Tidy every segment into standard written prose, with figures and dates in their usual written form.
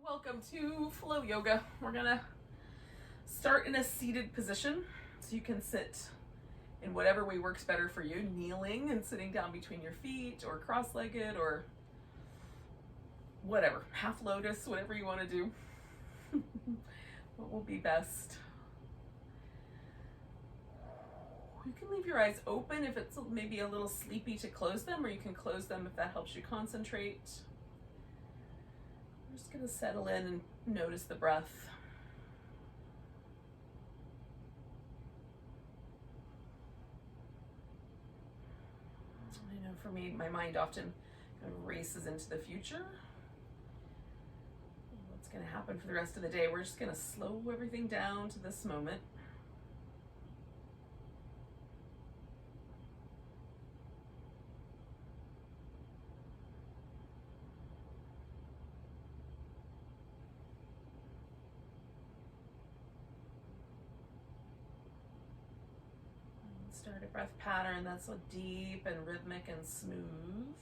Welcome to flow yoga. We're gonna start in a seated position so you can sit in whatever way works better for you, kneeling and sitting down between your feet, or cross-legged, or whatever, half lotus, whatever you want to do. What will be best? You can leave your eyes open if it's maybe a little sleepy to close them, or you can close them if that helps you concentrate. I'm just going to settle in and notice the breath. I know for me, my mind often kind of races into the future. What's going to happen for the rest of the day? We're just going to slow everything down to this moment. Start a breath pattern that's so deep and rhythmic and smooth.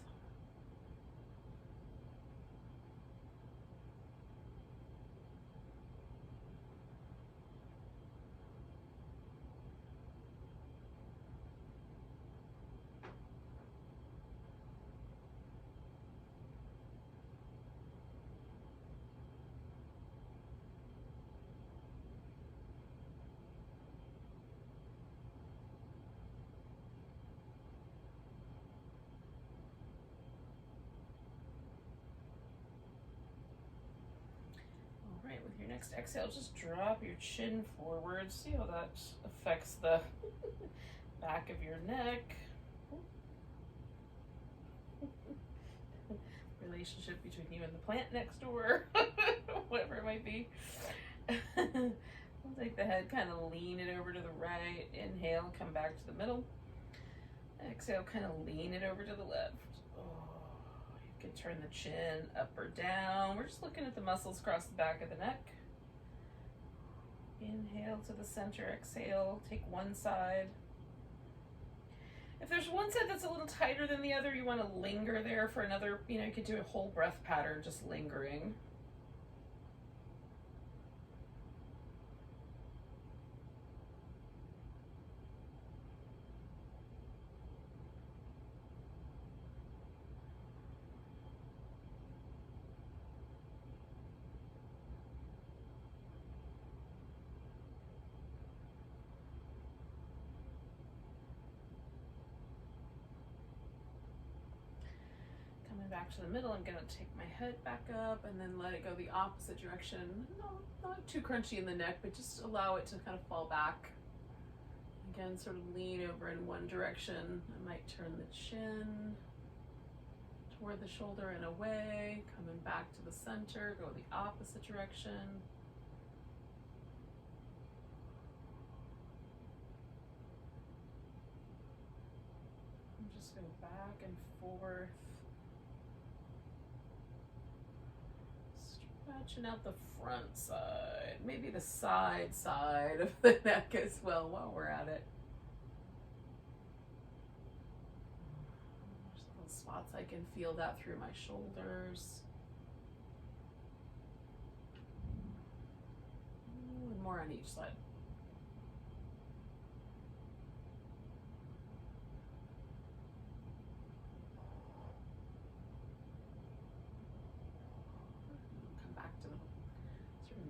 Right, with your next exhale, just drop your chin forward. See how that affects the back of your neck. Relationship between you and the plant next door, whatever it might be. We'll take the head, kind of lean it over to the right. Inhale, come back to the middle. Exhale, kind of lean it over to the left. You can turn the chin up or down. We're just looking at the muscles across the back of the neck. Inhale to the center, exhale, take one side. If there's one side that's a little tighter than the other, you want to linger there for another, you could do a whole breath pattern just lingering. Back to the middle, I'm going to take my head back up and then let it go the opposite direction. Not too crunchy in the neck, but just allow it to kind of fall back. Again, sort of lean over in one direction. I might turn the chin toward the shoulder and away, coming back to the center, go the opposite direction. And just go back and forth. Stretching out the front side, maybe the side of the neck as well while we're at it. There's little spots I can feel that through my shoulders. And more on each side.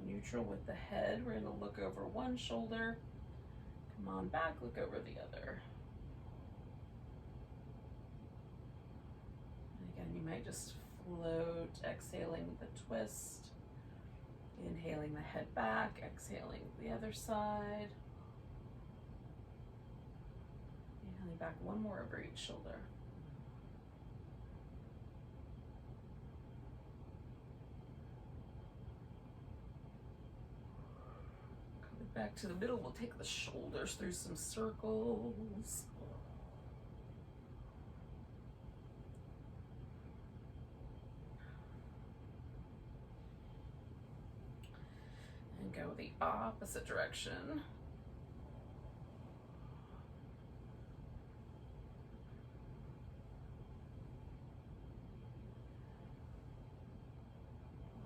Neutral with the head. We're going to look over one shoulder. Come on back, look over the other. And again, you might just float, exhaling the twist. Inhaling the head back, exhaling the other side. Inhaling back one more over each shoulder. Back to the middle, we'll take the shoulders through some circles. And go the opposite direction.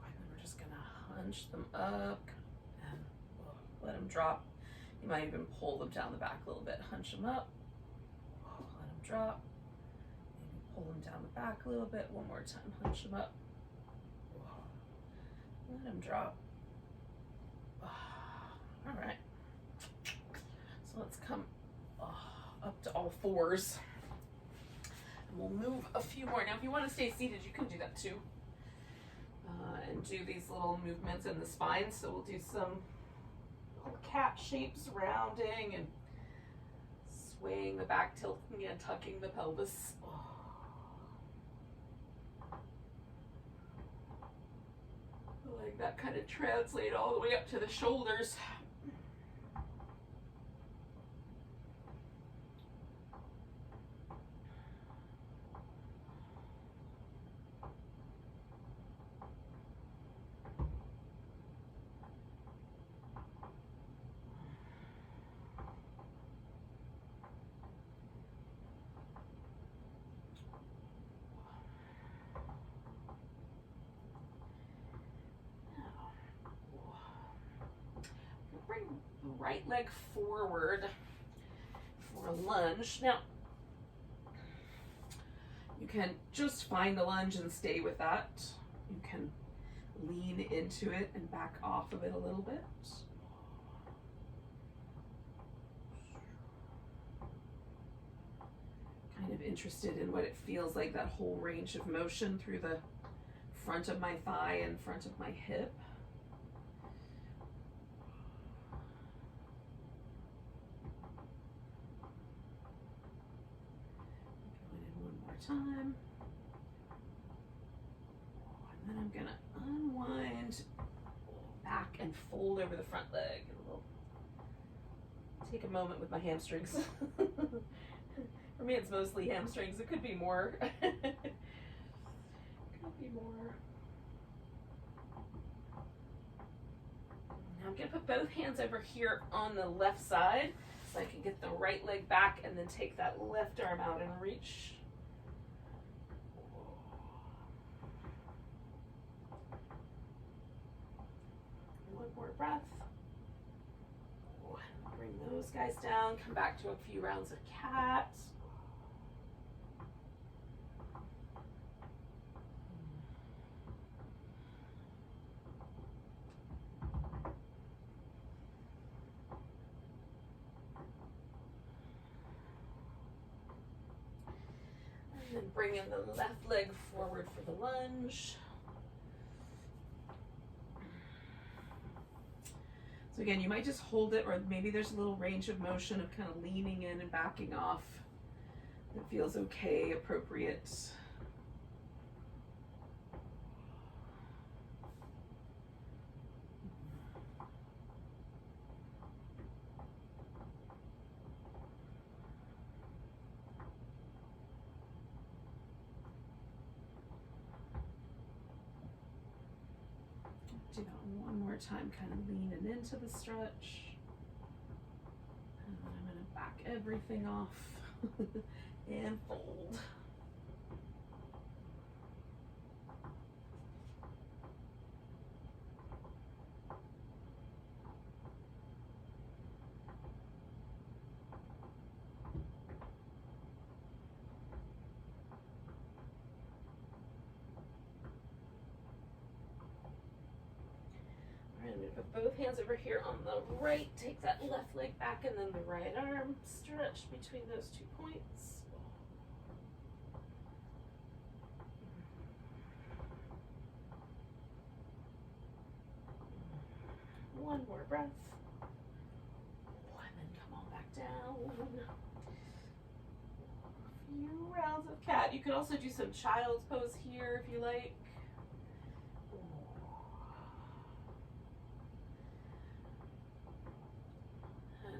And then we're just gonna hunch them up and let them drop. You might even pull them down the back a little bit. Hunch them up, let them drop. Maybe pull them down the back a little bit. One more time, hunch them up. Let them drop. All right. So let's come up to all fours. And we'll move a few more. Now, if you want to stay seated, you can do that too. And do these little movements in the spine. So we'll do some little cat shapes, rounding and swaying the back, tilting and tucking the pelvis. Like that kind of translate all the way up to the shoulders. Bring the right leg forward for a lunge. Now, you can just find a lunge and stay with that. You can lean into it and back off of it a little bit. Kind of interested in what it feels like, that whole range of motion through the front of my thigh and front of my hip. Time. And then I'm gonna unwind back and fold over the front leg. Take a moment with my hamstrings. For me, it's mostly hamstrings. It could be more. Could be more. Now I'm gonna put both hands over here on the left side so I can get the right leg back and then take that left arm out and reach. More breath. Bring those guys down. Come back to a few rounds of cat. And then bring in the left leg forward for the lunge. So again, you might just hold it, or maybe there's a little range of motion of kind of leaning in and backing off. It feels okay, appropriate. Do that one more time, kind of leaning into the stretch. And then I'm going to back everything off and fold. I'm going to put both hands over here on the right, take that left leg back, and then the right arm, stretch between those 2 points. One more breath. And then come on back down. A few rounds of cat. You could also do some child's pose here if you like.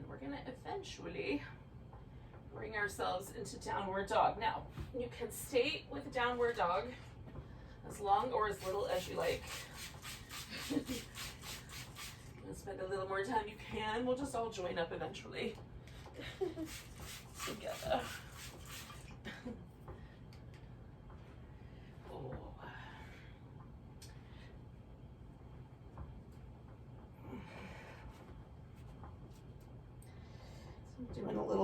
We're going to eventually bring ourselves into downward dog. Now, you can stay with downward dog as long or as little as you like. If you want to spend a little more time, you can. We'll just all join up eventually. Together.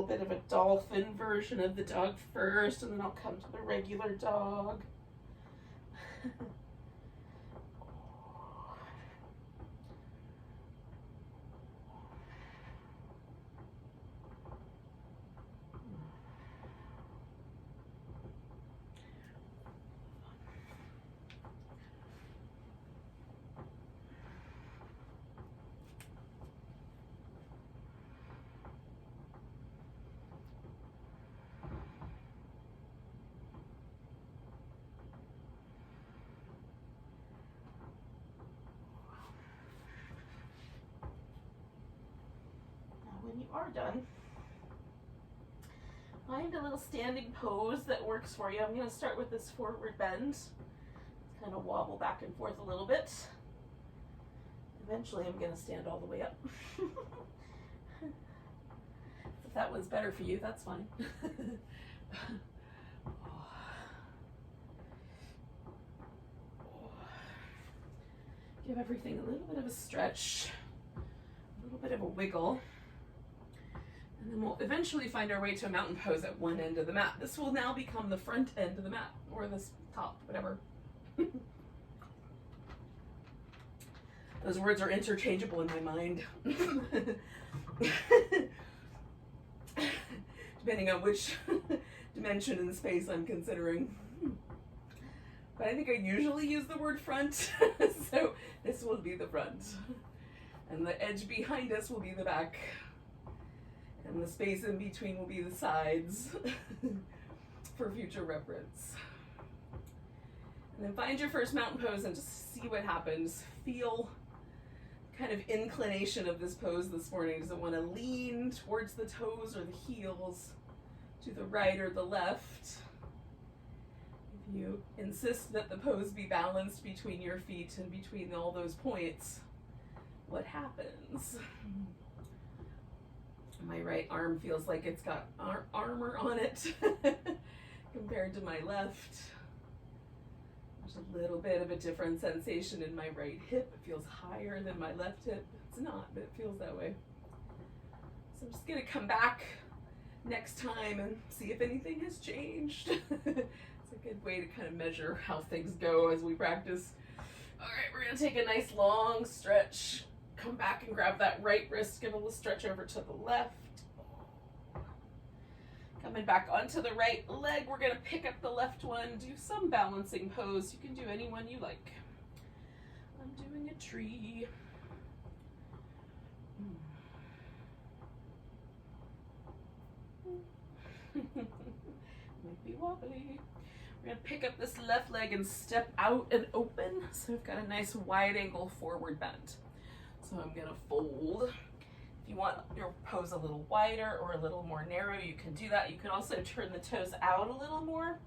bit of a dolphin version of the dog first, and then I'll come to the regular dog. When you are done, find a little standing pose that works for you. I'm going to start with this forward bend. Kind of wobble back and forth a little bit. Eventually I'm going to stand all the way up. If that one's better for you, that's fine. Give everything a little bit of a stretch, a little bit of a wiggle. And then we'll eventually find our way to a mountain pose at one end of the mat. This will now become the front end of the mat, or this top, whatever. Those words are interchangeable in my mind. Depending on which dimension in space I'm considering. But I think I usually use the word front, so this will be the front. And the edge behind us will be the back. And the space in between will be the sides for future reference. And then find your first mountain pose and just see what happens. Feel kind of inclination of this pose this morning. Does it want to lean towards the toes or the heels, to the right or the left? If you insist that the pose be balanced between your feet and between all those points, what happens? My right arm feels like it's got armor on it compared to my left. There's a little bit of a different sensation in my right hip. It feels higher than my left hip. It's not, but it feels that way. So I'm just gonna come back next time and see if anything has changed. It's a good way to kind of measure how things go as we practice. All right, we're gonna take a nice long stretch. Come back and grab that right wrist, give a little stretch over to the left. Coming back onto the right leg, we're gonna pick up the left one, do some balancing pose. You can do any one you like. I'm doing a tree. Might be wobbly. We're gonna pick up this left leg and step out and open. So we've got a nice wide angle forward bend. So I'm gonna fold. If you want your pose a little wider or a little more narrow, you can do that. You can also turn the toes out a little more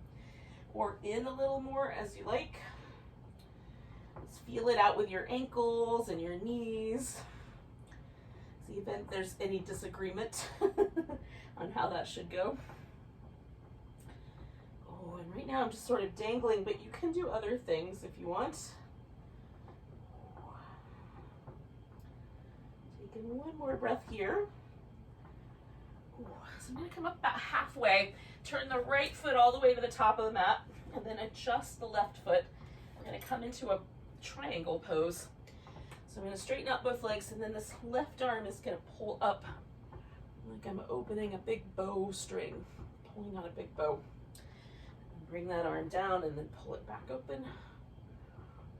or in a little more as you like. Just feel it out with your ankles and your knees. See if there's any disagreement on how that should go. Oh, and right now I'm just sort of dangling, but you can do other things if you want. Taking one more breath here. Ooh, so I'm gonna come up about halfway, turn the right foot all the way to the top of the mat, and then adjust the left foot. We're gonna come into a triangle pose. So I'm gonna straighten out both legs, and then this left arm is gonna pull up like I'm opening a big bow string, pulling on a big bow. Bring that arm down and then pull it back open.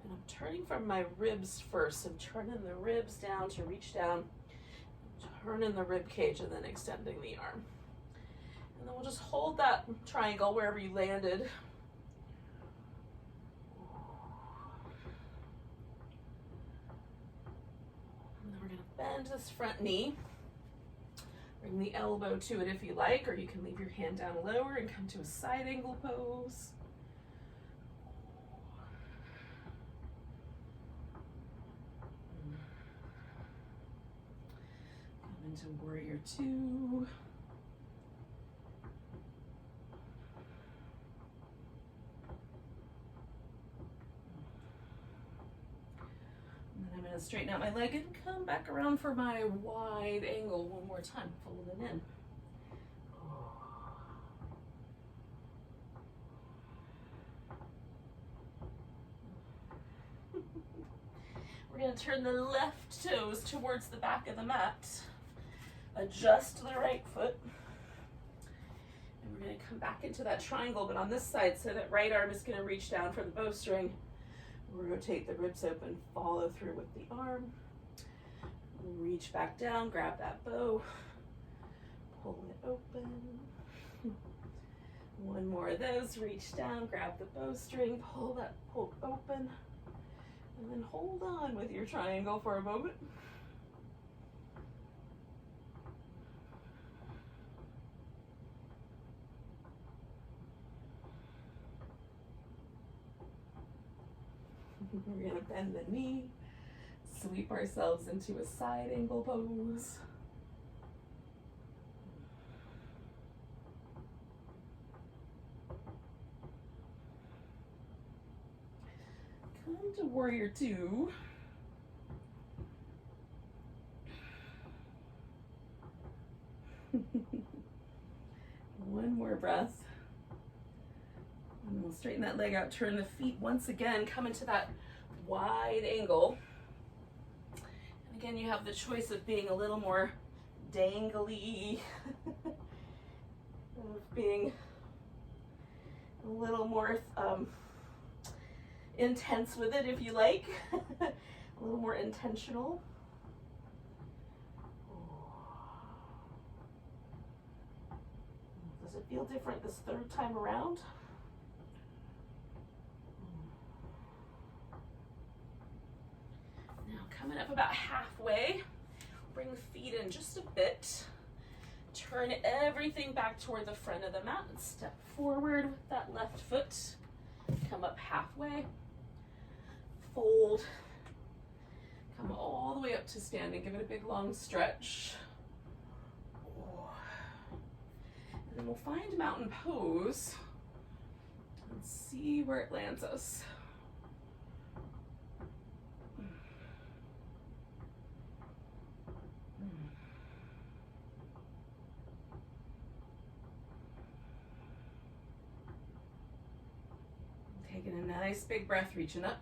And I'm turning from my ribs first. I'm turning the ribs down to reach down, turning the rib cage, and then extending the arm. And then we'll just hold that triangle wherever you landed. And then we're gonna bend this front knee. Bring the elbow to it if you like, or you can leave your hand down lower and come to a side angle pose. Come into warrior two. I'm going to straighten out my leg and come back around for my wide angle one more time, folding in. going to turn the left toes towards the back of the mat. Adjust the right foot. And we're going to come back into that triangle, but on this side, so that right arm is going to reach down for the bowstring. Rotate the ribs open, follow through with the arm. Reach back down, grab that bow, pull it open. One more of those, reach down, grab the bowstring, pull open, and then hold on with your triangle for a moment. We're going to bend the knee, sweep ourselves into a side angle pose. Come to warrior two. One more breath. And we'll straighten that leg out, turn the feet once again, come into that wide angle. And again, you have the choice of being a little more dangly, of being a little more intense with it if you like, a little more intentional. Does it feel different this third time around? Now coming up about halfway, bring the feet in just a bit. Turn everything back toward the front of the mat and step forward with that left foot. Come up halfway, fold, come all the way up to standing. Give it a big long stretch. And then we'll find mountain pose and see where it lands us. Taking a nice big breath, reaching up.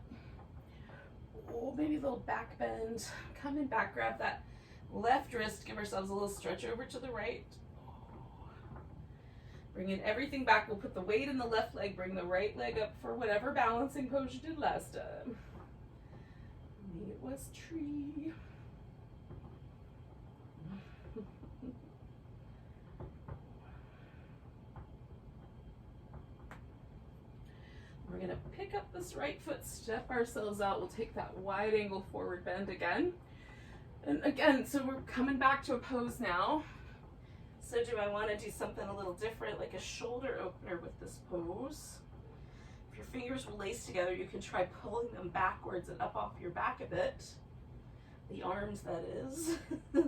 Oh, maybe a little back bend. Coming back, grab that left wrist, give ourselves a little stretch over to the right. Bringing everything back, we'll put the weight in the left leg, bring the right leg up for whatever balancing pose you did last time. Maybe it was tree. We're gonna pick up this right foot, step ourselves out. We'll take that wide angle forward bend again. And again, so we're coming back to a pose now. So do I want to do something a little different, like a shoulder opener with this pose? If your fingers will lace together, you can try pulling them backwards and up off your back a bit. The arms, that is. We're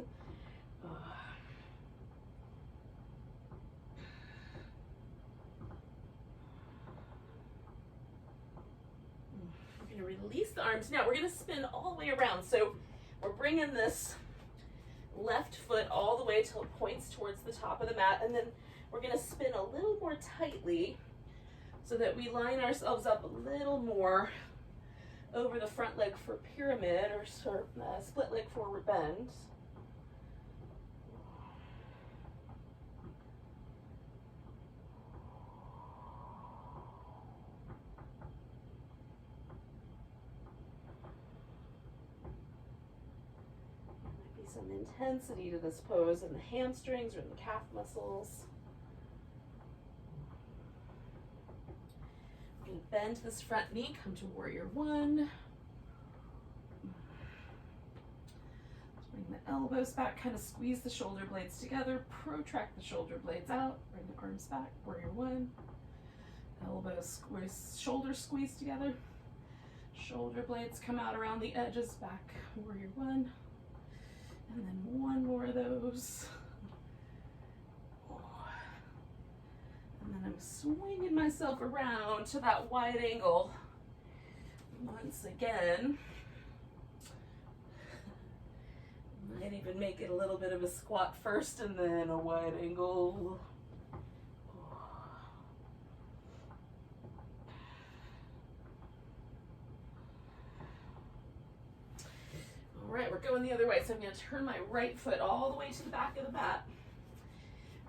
going to release the arms. Now we're going to spin all the way around. So we're bringing this left foot all the way till it points towards the top of the mat, and then we're going to spin a little more tightly so that we line ourselves up a little more over the front leg for pyramid or split leg forward bend. Some intensity to this pose in the hamstrings or in the calf muscles. We're going to bend this front knee, come to warrior one. Bring the elbows back, kind of squeeze the shoulder blades together, protract the shoulder blades out, bring the arms back, warrior one. Elbows squeeze, shoulders squeeze together. Shoulder blades come out around the edges, back, warrior one. And then one more of those. And then I'm swinging myself around to that wide angle once again. Might even make it a little bit of a squat first and then a wide angle. All right, we're going the other way. So I'm going to turn my right foot all the way to the back of the mat.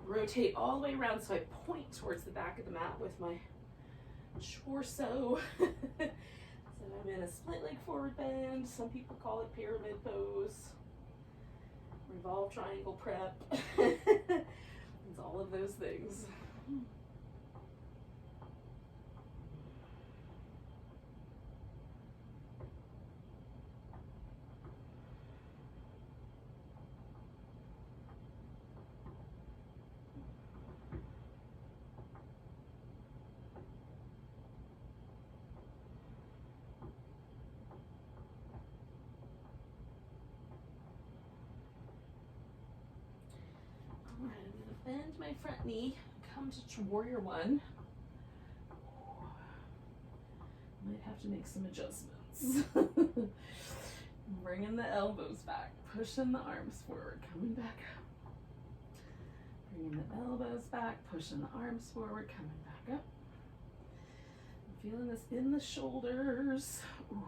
Rotate all the way around so I point towards the back of the mat with my torso. So I'm in a split leg forward bend. Some people call it pyramid pose. Revolve triangle prep. It's all of those things. Alright, I'm going to bend my front knee, come to warrior one. Might have to make some adjustments. Bringing the elbows back, pushing the arms forward, coming back up. Bringing the elbows back, pushing the arms forward, coming back up. I'm feeling this in the shoulders. Ooh.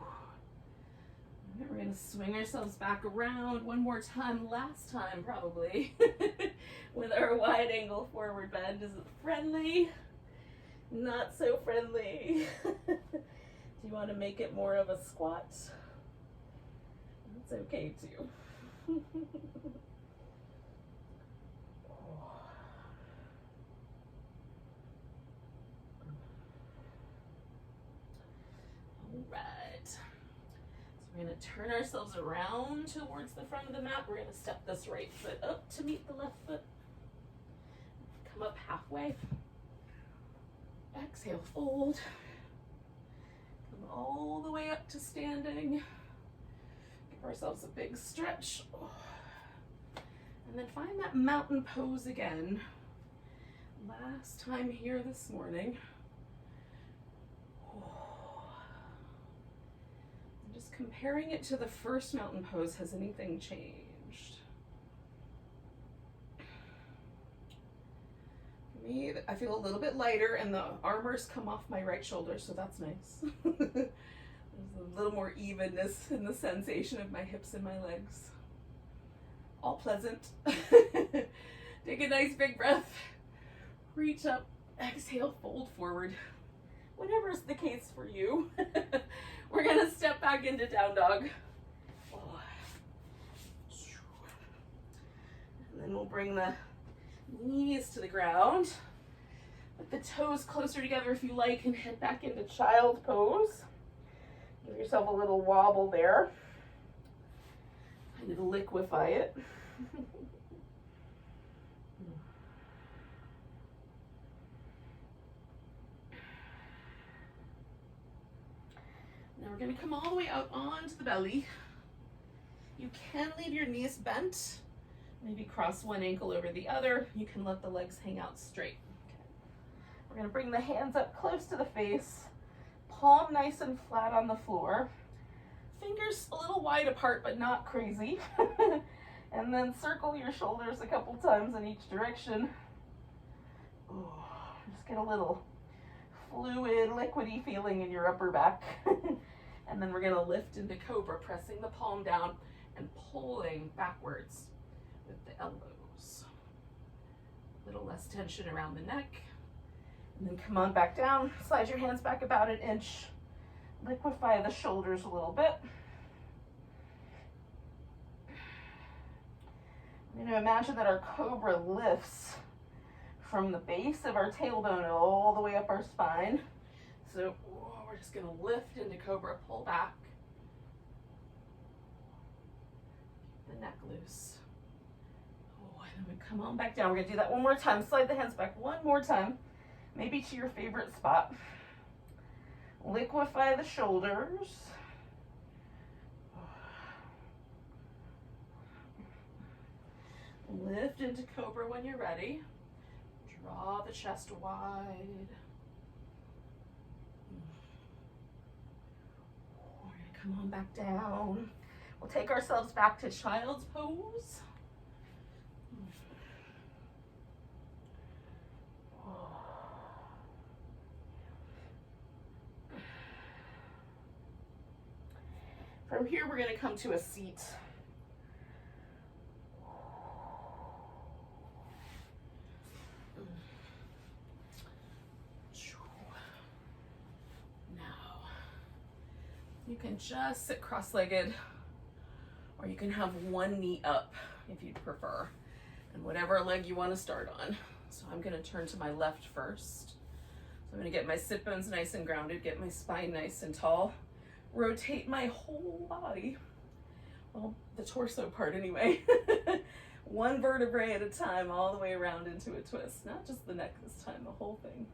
All right, we're going to swing ourselves back around one more time, last time probably, with our wide angle forward bend. Is it friendly? Not so friendly. Do you want to make it more of a squat? That's okay too. All right. So we're going to turn ourselves around towards the front of the mat. We're going to step this right foot up to meet the left foot. Come up halfway. Exhale, fold. Come all the way up to standing. Give ourselves a big stretch. And then find that mountain pose again. Last time here this morning. Just comparing it to the first mountain pose, has anything changed? For me, I feel a little bit lighter and the armors come off my right shoulder, so that's nice. There's a little more evenness in the sensation of my hips and my legs. All pleasant. Take a nice big breath. Reach up, exhale, fold forward. Whatever is the case for you. We're gonna step back into down dog. And then we'll bring the knees to the ground. Put the toes closer together if you like and head back into child pose. Give yourself a little wobble there. Kind of liquefy it. Now we're going to come all the way out onto the belly. You can leave your knees bent. Maybe cross one ankle over the other. You can let the legs hang out straight. Okay. We're going to bring the hands up close to the face. Palm nice and flat on the floor. Fingers a little wide apart, but not crazy. And then circle your shoulders a couple times in each direction. Ooh, just get a little fluid, liquidy feeling in your upper back. And then we're going to lift into cobra, pressing the palm down and pulling backwards with the elbows. A little less tension around the neck. And then come on back down, slide your hands back about an inch. Liquefy the shoulders a little bit. I'm going to imagine that our cobra lifts from the base of our tailbone all the way up our spine. So we're just going to lift into cobra, pull back. Keep the neck loose. And then we come on back down. We're going to do that one more time. Slide the hands back one more time, maybe to your favorite spot. Liquefy the shoulders. Lift into cobra when you're ready. Draw the chest wide. We're going to come on back down. We'll take ourselves back to child's pose. From here, we're going to come to a seat. You can just sit cross-legged, or you can have one knee up if you'd prefer, and whatever leg you want to start on. So I'm going to turn to my left first. So I'm going to get my sit bones nice and grounded, get my spine nice and tall, rotate my whole body, well, the torso part anyway, one vertebrae at a time, all the way around into a twist. Not just the neck this time, the whole thing.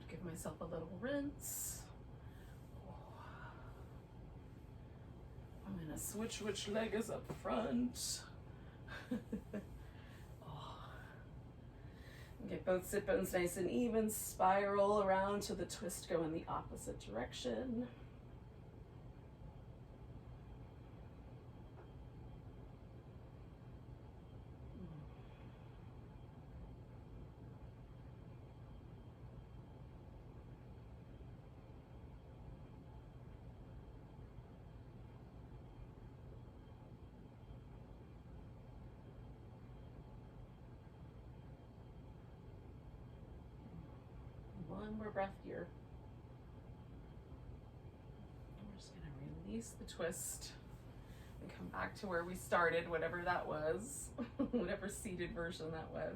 Give myself a little rinse. I'm gonna switch which leg is up front. Get both sit bones nice and even, spiral around to the twist, go in the opposite direction. One more breath here. We're just going to release the twist and come back to where we started, whatever that was, whatever seated version that was.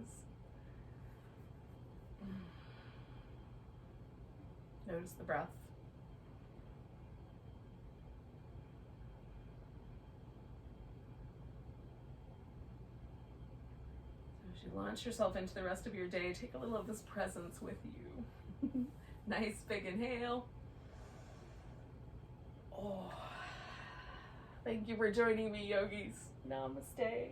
Notice the breath. As you launch yourself into the rest of your day, take a little of this presence with you. Nice big inhale. Oh, thank you for joining me, yogis. Namaste.